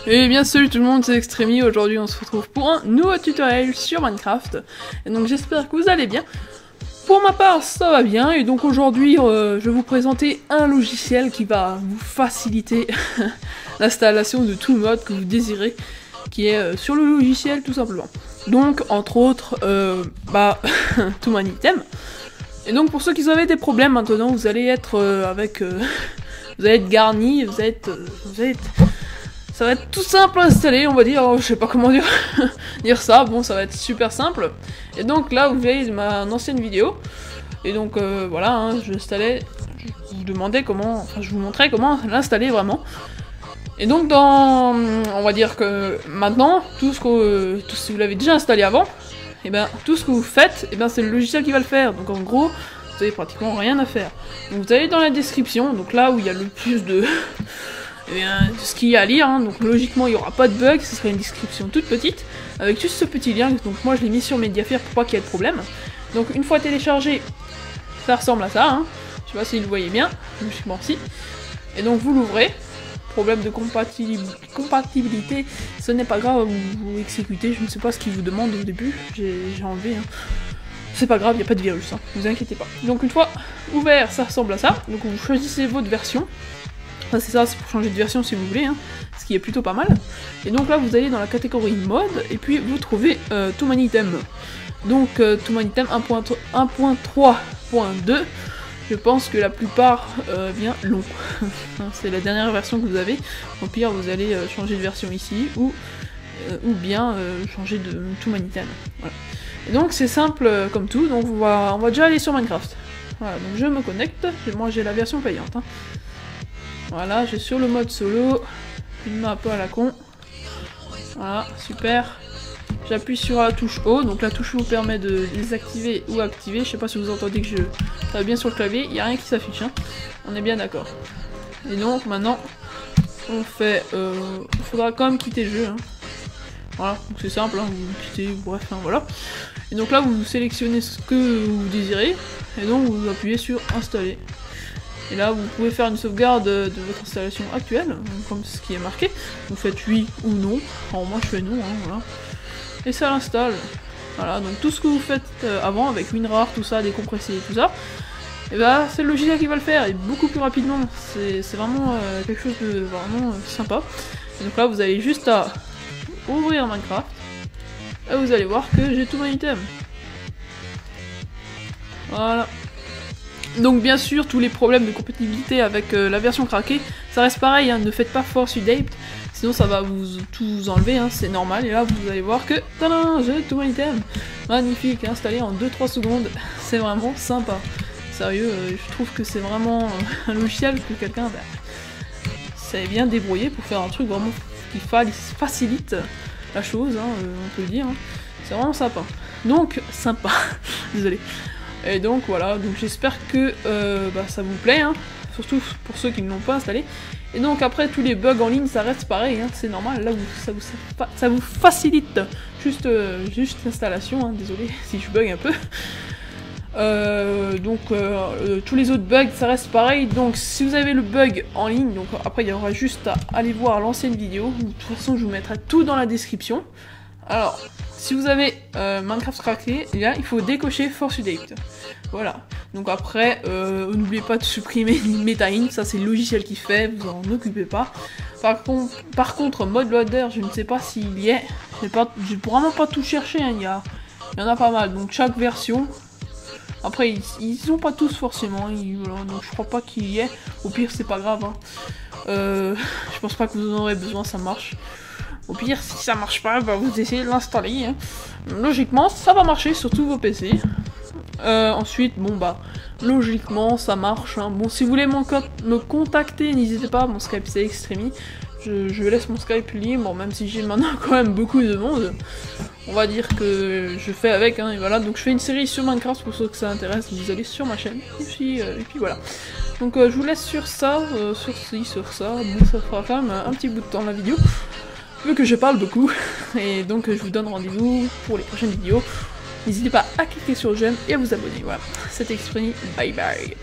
Et bien salut tout le monde, c'est Extremi. Aujourd'hui on se retrouve pour un nouveau tutoriel sur Minecraft. Et donc j'espère que vous allez bien. Pour ma part ça va bien, et donc aujourd'hui je vais vous présenter un logiciel qui va vous faciliter l'installation de tout mode que vous désirez, qui est sur le logiciel tout simplement. Donc entre autres ToManyItem. Et donc pour ceux qui avaient des problèmes maintenant, vous allez être vous allez être garni, ça va être tout simple à installer, on va dire, je sais pas comment dire ça, bon ça va être super simple. Et donc là vous voyez ma ancienne vidéo, et donc voilà, hein, je vous demandais comment, enfin je vous montrais comment l'installer vraiment. Et donc on va dire que maintenant, si vous l'avez déjà installé avant, et ben tout ce que vous faites, et ben c'est le logiciel qui va le faire, donc en gros, vous avez pratiquement rien à faire. Donc vous allez dans la description, donc là où il y a le plus de... Et bien, ce qu'il y a à lire, hein, donc logiquement il n'y aura pas de bug, ce sera une description toute petite, avec juste ce petit lien, donc moi je l'ai mis sur Mediafire pour pas qu'il y ait de problème. Donc une fois téléchargé, ça ressemble à ça, hein. Je sais pas si vous le voyez bien, logiquement si. Et donc vous l'ouvrez, problème de compatibilité, ce n'est pas grave, vous exécutez, je ne sais pas ce qu'il vous demande au début, j'ai enlevé, hein. C'est pas grave, il n'y a pas de virus, hein, vous inquiétez pas. Donc une fois ouvert, ça ressemble à ça, donc vous choisissez votre version. Enfin, c'est ça, c'est pour changer de version si vous voulez, hein, ce qui est plutôt pas mal. Et donc là, vous allez dans la catégorie mode, et puis vous trouvez ToManyItem. Donc ToManyItem 1.3.2, je pense que la plupart bien long. C'est la dernière version que vous avez. Au pire, vous allez changer de version ici, ou bien changer de ToManyItem. Voilà. Et donc c'est simple comme tout, donc on va déjà aller sur Minecraft. Voilà, donc je me connecte, moi j'ai la version payante. Hein. Voilà, j'ai sur le mode solo, une map un peu à la con. Voilà, super. J'appuie sur la touche O, donc la touche O vous permet de désactiver ou activer. Je sais pas si vous entendez que je travaille bien sur le clavier, il n'y a rien qui s'affiche, hein. On est bien d'accord. Et donc maintenant, on fait... il faudra quand même quitter le jeu, hein. Voilà, donc c'est simple, hein, vous quittez, bref, hein, voilà. Et donc là, vous sélectionnez ce que vous désirez, et donc vous appuyez sur installer. Et là, vous pouvez faire une sauvegarde de votre installation actuelle, comme ce qui est marqué. Vous faites oui ou non. Alors moi, je fais non, hein, voilà. Et ça l'installe. Voilà, donc tout ce que vous faites avant, avec WinRAR, tout ça, décompressé et tout ça, et bah, c'est le logiciel qui va le faire, et beaucoup plus rapidement. C'est vraiment quelque chose de vraiment sympa. Et donc là, vous allez juste à ouvrir Minecraft, et vous allez voir que j'ai ToManyItem. Voilà. Donc bien sûr, tous les problèmes de compatibilité avec la version craquée, ça reste pareil, hein, ne faites pas force update, sinon ça va tout vous enlever, hein, c'est normal. Et là vous allez voir que, tadam, j'ai ToManyItem, magnifique, installé en 2-3 secondes, c'est vraiment sympa. Sérieux, je trouve que c'est vraiment un logiciel que quelqu'un s'est bien débrouillé pour faire un truc vraiment qui facilite la chose, hein, on peut le dire, hein. C'est vraiment sympa. Donc, sympa, désolé. Et donc voilà, donc j'espère que ça vous plaît, hein, surtout pour ceux qui ne l'ont pas installé. Et donc après tous les bugs en ligne ça reste pareil, hein, c'est normal, là ça vous facilite juste l'installation, hein, désolé si je bug un peu. Tous les autres bugs ça reste pareil, donc si vous avez le bug en ligne, donc après il y aura juste à aller voir l'ancienne vidéo, de toute façon je vous mettrai tout dans la description. Alors, si vous avez Minecraft craqué, il faut décocher Force Update. Voilà. Donc après, n'oubliez pas de supprimer MetaInt, ça c'est le logiciel qui fait, vous en occupez pas. Par contre, mode loader, je ne sais pas s'il y est. J'ai vraiment pas tout cherché, hein, il y en a pas mal. Donc chaque version. Après, ils sont pas tous forcément, voilà, donc je crois pas qu'il y ait. Au pire, c'est pas grave. Hein. Je pense pas que vous en aurez besoin, ça marche. Au pire, si ça marche pas, bah, vous essayez de l'installer. Hein. Logiquement, ça va marcher sur tous vos PC. Ensuite, bon bah, logiquement, ça marche. Hein. Bon, si vous voulez me contacter, n'hésitez pas, mon Skype c'est Extremi. Je laisse mon Skype libre, même si j'ai maintenant quand même beaucoup de monde. On va dire que je fais avec, hein, et voilà. Donc je fais une série sur Minecraft, pour ceux que ça intéresse, vous allez sur ma chaîne. Et puis voilà. Donc je vous laisse sur ça, sur ça. Bon, ça fera quand même un petit bout de temps la vidéo. Vu que je parle beaucoup, et donc je vous donne rendez-vous pour les prochaines vidéos. N'hésitez pas à cliquer sur j'aime et à vous abonner, voilà. C'était Extremi, bye bye.